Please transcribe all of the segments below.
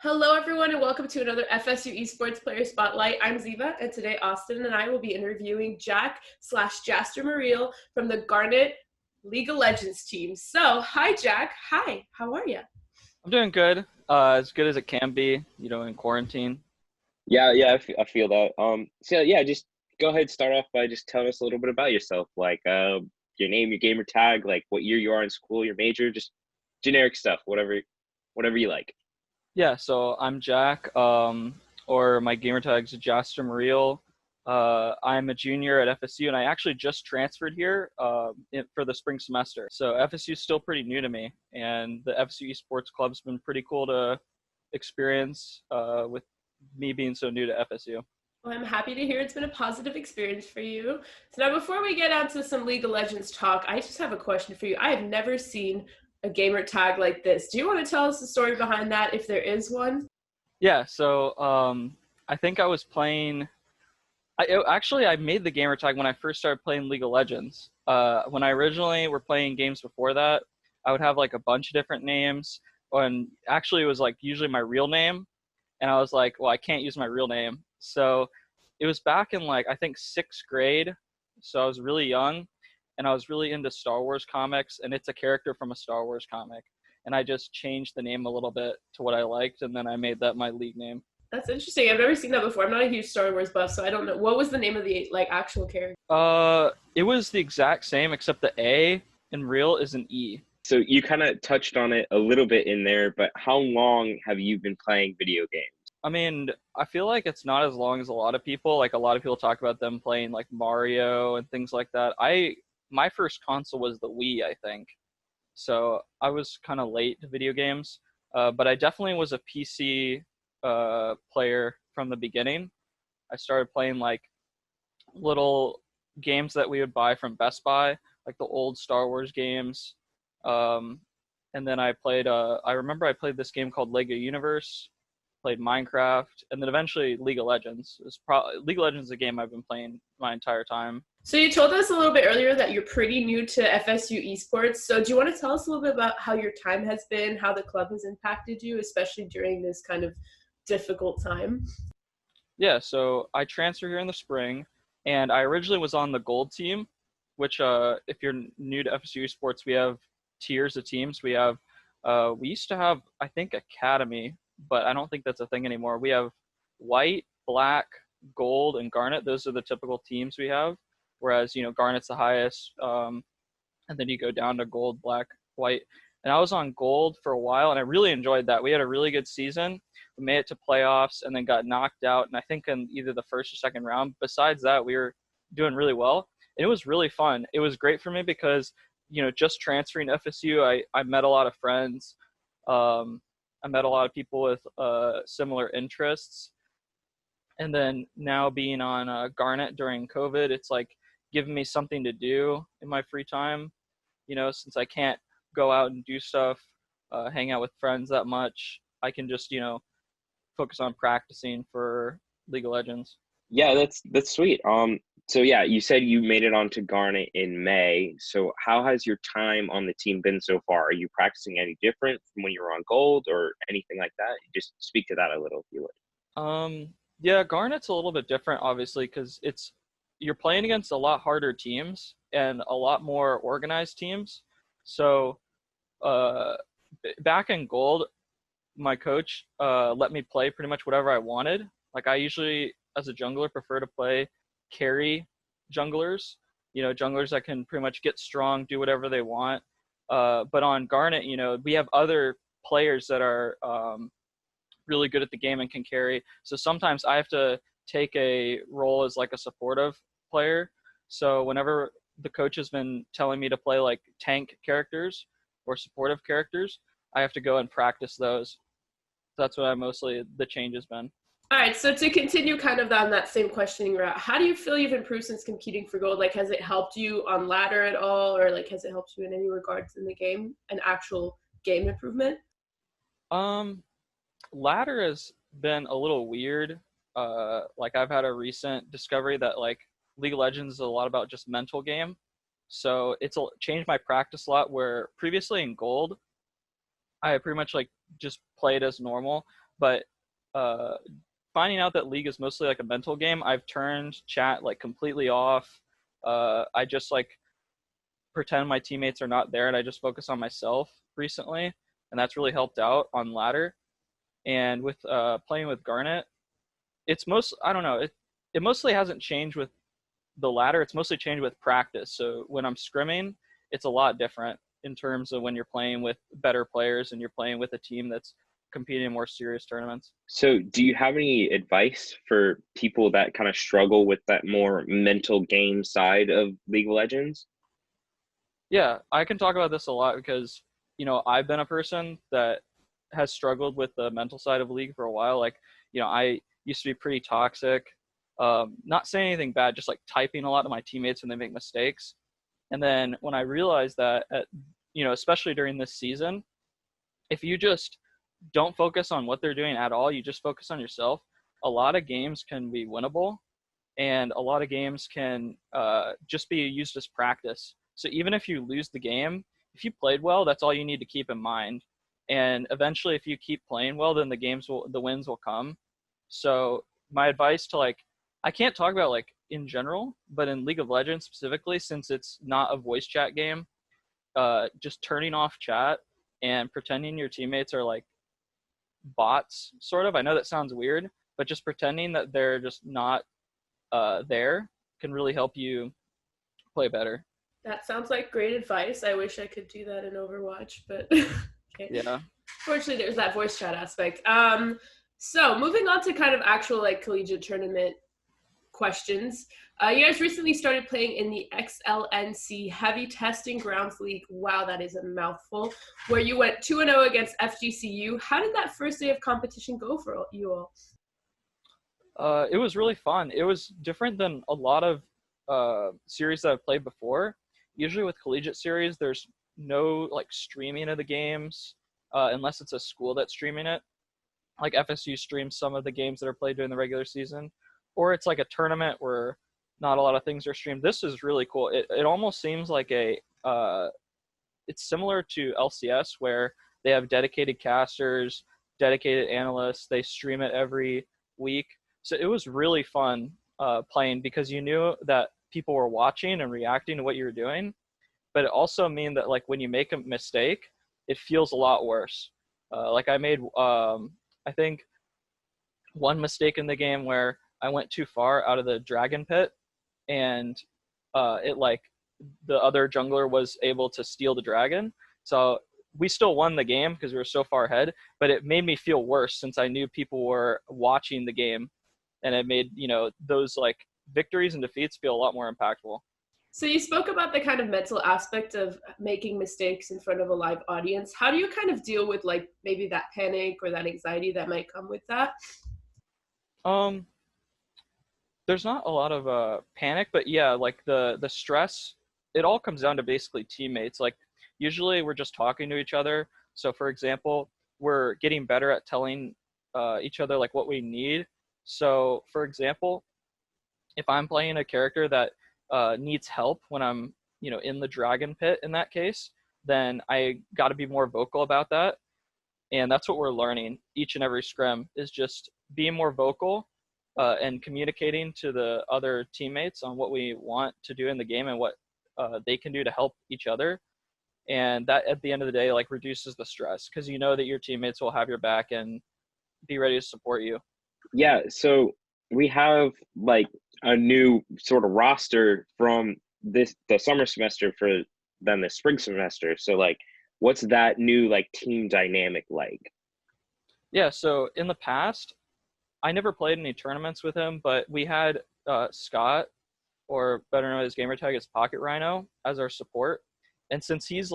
Hello, everyone, and welcome to another FSU Esports Player Spotlight. I'm Ziva, and today Austin and I will be interviewing Jack/JasterMareel from the Garnet League of Legends team. So, hi, Jack. Hi, how are you? I'm doing good. As good as it can be, in quarantine. Yeah, I feel that. So yeah, just go ahead, start off by just telling us a little bit about yourself, like your name, your gamer tag, like what year you are in school, your major, just generic stuff, whatever you like. Yeah, so I'm Jack, or my gamer tag's JasterMareel. I'm a junior at FSU, and I actually just transferred here for the spring semester. So FSU is still pretty new to me, and the FSU Esports Club's been pretty cool to experience with me being so new to FSU. Well, I'm happy to hear it's been a positive experience for you. So now, before we get on to some League of Legends talk, I just have a question for you. I have never seen a gamer tag like this. Do you want to tell us the story behind that, if there is one? Yeah, so I think I was playing. I made the gamer tag when I first started playing League of Legends. When I originally were playing games before that, I would have like a bunch of different names, and actually it was like usually my real name, and I was like, well, I can't use my real name. So it was back in like I think sixth grade, so I was really young, and I was really into Star Wars comics, and it's a character from a Star Wars comic, and I just changed the name a little bit to what I liked, and then I made that my league name. That's interesting. I've never seen that before. I'm not a huge Star Wars buff, so I don't know. What was the name of the actual character? It was the exact same except the A in real is an E. So you kind of touched on it a little bit in there, but how long have you been playing video games? I mean, I feel like it's not as long as a lot of people. Like a lot of people talk about them playing like Mario and things like that. My first console was the Wii, I think. So I was kind of late to video games. But I definitely was a PC player from the beginning. I started playing like little games that we would buy from Best Buy, like the old Star Wars games. Um, and then I remember I played this game called Lego Universe, played Minecraft, and then eventually League of Legends. League of Legends is a game I've been playing my entire time. So you told us a little bit earlier that you're pretty new to FSU Esports. So do you want to tell us a little bit about how your time has been, how the club has impacted you, especially during this kind of difficult time? Yeah, so I transferred here in the spring, and I originally was on the gold team, which if you're new to FSU Esports, we have tiers of teams. We used to have, I think, academy, but I don't think that's a thing anymore. We have white, black, gold, and garnet. Those are the typical teams we have. Whereas garnet's the highest, and then you go down to gold, black, white. And I was on gold for a while, and I really enjoyed that. We had a really good season. We made it to playoffs, and then got knocked out. And I think in either the first or second round. Besides that, we were doing really well. And it was really fun. It was great for me because just transferring to FSU, I met a lot of friends. I met a lot of people with similar interests. And then now being on Garnet during COVID, it's like giving me something to do in my free time, since I can't go out and do stuff, hang out with friends that much. I can just, focus on practicing for League of Legends. Yeah, that's sweet. So yeah, you said you made it onto Garnet in May. So how has your time on the team been so far? Are you practicing any different from when you were on gold or anything like that? Just speak to that a little if you would. Yeah, Garnet's a little bit different, obviously, because you're playing against a lot harder teams and a lot more organized teams. So back in gold, my coach let me play pretty much whatever I wanted. Like I usually, as a jungler, prefer to play carry junglers, junglers that can pretty much get strong, do whatever they want. But on Garnet, we have other players that are really good at the game and can carry. So sometimes I have to take a role as like a supportive player. So whenever the coach has been telling me to play like tank characters or supportive characters, I have to go and practice those. That's what the change has been. All right, so to continue kind of on that same questioning route, how do you feel you've improved since competing for gold? Like, has it helped you on ladder at all, or like has it helped you in any regards in the game, an actual game improvement? Ladder has been a little weird. Like I've had a recent discovery that like League of Legends is a lot about just mental game. So it's changed my practice a lot where previously in gold, I pretty much like just played as normal. But finding out that League is mostly like a mental game, I've turned chat like completely off. I just like pretend my teammates are not there and I just focus on myself recently, and that's really helped out on ladder. And with playing with Garnet, I don't know, it mostly hasn't changed with the ladder. It's mostly changed with practice. So when I'm scrimming, it's a lot different in terms of when you're playing with better players and you're playing with a team that's competing in more serious tournaments. So do you have any advice for people that kind of struggle with that more mental game side of League of Legends? Yeah, I can talk about this a lot because, I've been a person that has struggled with the mental side of League for a while. Like, I used to be pretty toxic, not saying anything bad, just like typing a lot to my teammates when they make mistakes. And then when I realized that, especially during this season, if you just don't focus on what they're doing at all, you just focus on yourself, a lot of games can be winnable, and a lot of games can just be used as practice. So even if you lose the game, if you played well, that's all you need to keep in mind. And eventually, if you keep playing well, then the wins will come. So my advice to I can't talk about in general, but in League of Legends specifically, since it's not a voice chat game, just turning off chat and pretending your teammates are bots, sort of. I know that sounds weird, but just pretending that they're just not there can really help you play better. That sounds like great advice. I wish I could do that in Overwatch, but okay. Yeah. Fortunately, there's that voice chat aspect. So moving on to kind of actual collegiate tournament questions. You guys recently started playing in the XLNC Heavy Testing Grounds League. Wow, that is a mouthful. Where you went 2-0 against FGCU. How did that first day of competition go for you all? It was really fun. It was different than a lot of series that I've played before. Usually with collegiate series, there's no streaming of the games unless it's a school that's streaming it. Like FSU streams some of the games that are played during the regular season, or it's like a tournament where not a lot of things are streamed. This is really cool. It almost seems like it's similar to LCS where they have dedicated casters, dedicated analysts. They stream it every week. So it was really fun playing because you knew that people were watching and reacting to what you were doing. But it also means that when you make a mistake, it feels a lot worse. I made, I think, one mistake in the game where I went too far out of the dragon pit, and the other jungler was able to steal the dragon. So we still won the game because we were so far ahead, but it made me feel worse since I knew people were watching the game, and it made, those victories and defeats feel a lot more impactful. So you spoke about the kind of mental aspect of making mistakes in front of a live audience. How do you kind of deal with maybe that panic or that anxiety that might come with that? There's not a lot of panic, but yeah, the stress, it all comes down to basically teammates. Usually we're just talking to each other. So for example, we're getting better at telling each other what we need. So for example, if I'm playing a character that needs help when I'm, in the dragon pit in that case, then I got to be more vocal about that. And that's what we're learning each and every scrim is just being more vocal and communicating to the other teammates on what we want to do in the game and what they can do to help each other. And that at the end of the day, reduces the stress because you know that your teammates will have your back and be ready to support you. Yeah. So we have a new sort of roster from the summer semester for then the spring semester. So what's that new team dynamic like? Yeah, so in the past, I never played any tournaments with him, but we had Scott, or better known as gamertag as Pocket Rhino, as our support. And since he's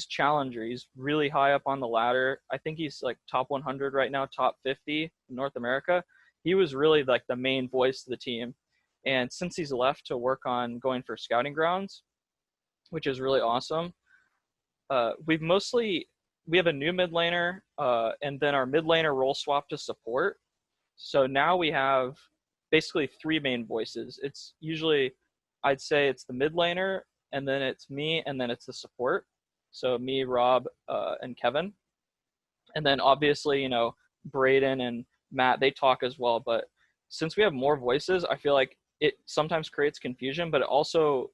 challenger, he's really high up on the ladder. I think he's top 100 right now, top 50 in North America. He was really the main voice of the team. And since he's left to work on going for scouting grounds, which is really awesome, we have a new mid laner, and then our mid laner role swap to support. So now we have basically three main voices. It's usually, I'd say it's the mid laner, and then it's me, and then it's the support. So me, Rob, and Kevin. And then obviously, Braden and Matt, they talk as well. But since we have more voices, I feel like it sometimes creates confusion, but it also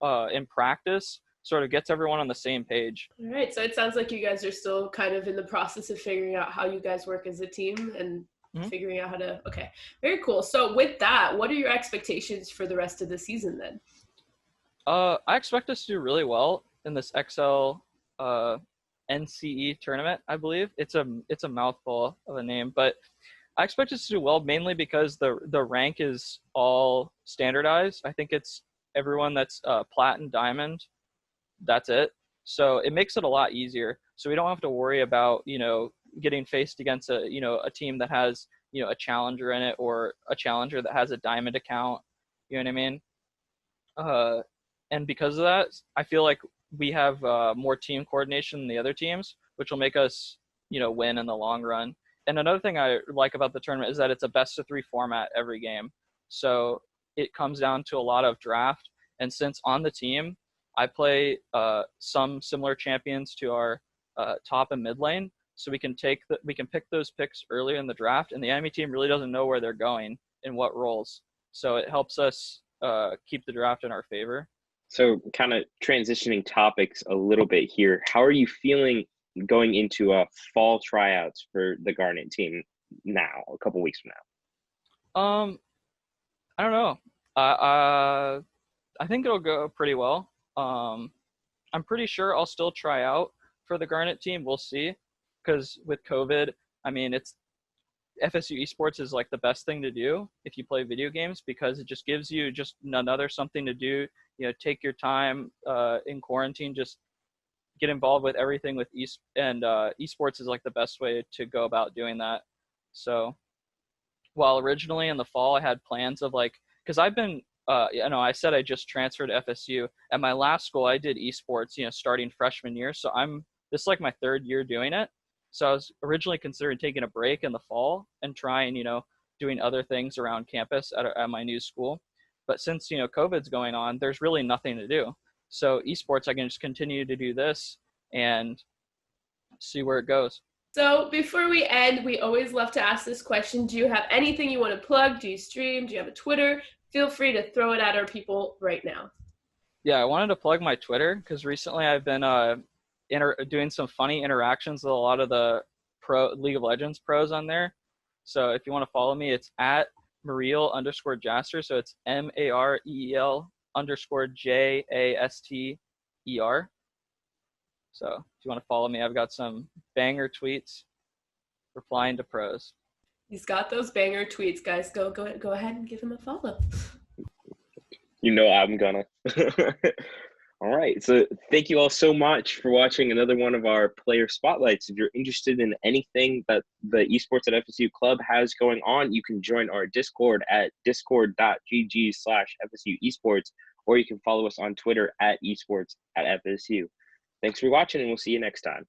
in practice sort of gets everyone on the same page. All right, so it sounds like you guys are still kind of in the process of figuring out how you guys work as a team and figuring out how to, okay, very cool. So with that, what are your expectations for the rest of the season then? I expect us to do really well in this XLNCE tournament, I believe. It's a mouthful of a name, but I expect us to do well mainly because the rank is all standardized. I think it's everyone that's plat and diamond. That's it. So it makes it a lot easier. So we don't have to worry about, getting faced against a team that has, a challenger in it or a challenger that has a diamond account. You know what I mean? And because of that, I feel like we have more team coordination than the other teams, which will make us, win in the long run. And another thing I like about the tournament is that it's a best of 3 format every game. So it comes down to a lot of draft. And since on the team, I play some similar champions to our top and mid lane, so we can pick those picks earlier in the draft, and the enemy team really doesn't know where they're going in what roles. So it helps us keep the draft in our favor. So kind of transitioning topics a little bit here, how are you feeling going into fall tryouts for the Garnet team now, a couple weeks from now? I don't know. I think it'll go pretty well. I'm pretty sure I'll still try out for the Garnet team. We'll see. Because with COVID, I mean, it's FSU Esports is like the best thing to do if you play video games, because it just gives you just another something to do. Take your time in quarantine, just get involved with everything with esports is like the best way to go about doing that. So while originally in the fall I had plans of because I've been I said I just transferred to FSU. At my last school, I did esports, starting freshman year. So this is like my 3rd year doing it. So I was originally considering taking a break in the fall and trying, doing other things around campus at my new school. But since, COVID's going on, there's really nothing to do. So esports, I can just continue to do this and see where it goes. So before we end, we always love to ask this question. Do you have anything you want to plug? Do you stream? Do you have a Twitter? Feel free to throw it at our people right now. Yeah, I wanted to plug my Twitter because recently I've been doing some funny interactions with a lot of the League of Legends pros on there. So if you want to follow me, it's at Mareel_Jaster. So it's MAREEL_JASTER. So if you want to follow me, I've got some banger tweets replying to pros. He's got those banger tweets, guys. Go ahead and give him a follow. I'm gonna. All right. So thank you all so much for watching another one of our player spotlights. If you're interested in anything that the Esports at FSU Club has going on, you can join our Discord at discord.gg/FSU Esports, or you can follow us on Twitter at esports at FSU. Thanks for watching, and we'll see you next time.